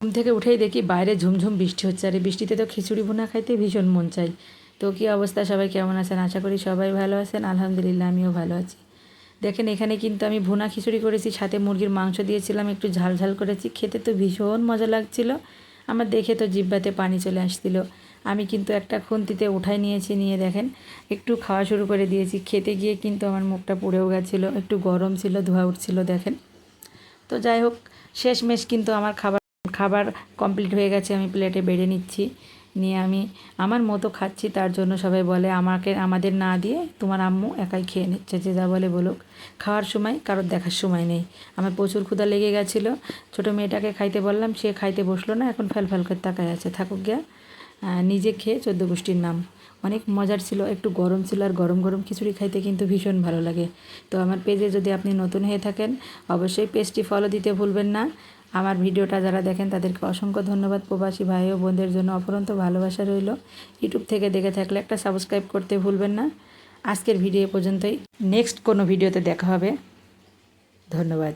ঘুম থেকে উঠেই দেখি বাইরে ঝুমঝুম বৃষ্টি হচ্ছে, আর এই বৃষ্টিতে তো খিচুড়ি ভুনা খাইতে ভীষণ মন চাই। তো কী অবস্থা, সবাই কেমন আছেন? আশা করি সবাই ভালো আছেন। আলহামদুলিল্লাহ আমিও ভালো আছি। দেখেন এখানে কিন্তু আমি ভুনা খিচুড়ি করেছি, সাথে মুরগির মাংস দিয়েছিলাম, একটু ঝাল ঝাল করেছি। খেতে তো ভীষণ মজা লাগছিল, আমার দেখে তো জিহ্বাতে পানি চলে আসছিল। আমি কিন্তু একটা খুন্তিতে উঠাই নিয়েছি, নিয়ে দেখেন একটু খাওয়া শুরু করে দিয়েছি। খেতে গিয়ে কিন্তু আমার মুখটা পুড়েও গেছিলো, একটু গরম ছিল, ধোঁয়া উঠছিল দেখেন। তো যাই হোক, শেষমেশ কিন্তু আমার খাবার কমপ্লিট হয়ে গেছে। আমি প্লেটে বেড়ে নিচ্ছি, নিয়ে আমি আমার মতো খাচ্ছি। তার জন্য সবাই বলে আমাদের না দিয়ে তোমার আম্মু একাই খেয়ে নিচ্ছে। যে যা বলে বলুক, খাওয়ার সময় কারোর দেখার সময় নেই। আমার প্রচুর ক্ষুধা লেগে গেছিলো। ছোটো মেয়েটাকে খাইতে বললাম, সে খাইতে বসলো না, এখন ফ্যাল করে তাকায় আছে। থাকুক গিয়া, নিজে খেয়ে 14 গোষ্ঠীর নাম। অনেক মজার ছিল, একটু গরম ছিল, আর গরম গরম খিচুড়ি খাইতে কিন্তু ভীষণ ভালো লাগে। তো আমার পেজে যদি আপনি নতুন হয়ে থাকেন, অবশ্যই পেজটি ফলো দিতে ভুলবেন না। আমার ভিডিওটা যারা দেখেন তাদেরকে অসংখ্য ধন্যবাদ। প্রবাসী ভাই ও বোনদের জন্য অপরন্ত ভালোবাসা রইল। ইউটিউব থেকে দেখে থাকলে একটা সাবস্ক্রাইব করতে ভুলবেন না। আজকের ভিডিও পর্যন্তই, নেক্সট কোনো ভিডিওতে দেখা হবে। ধন্যবাদ।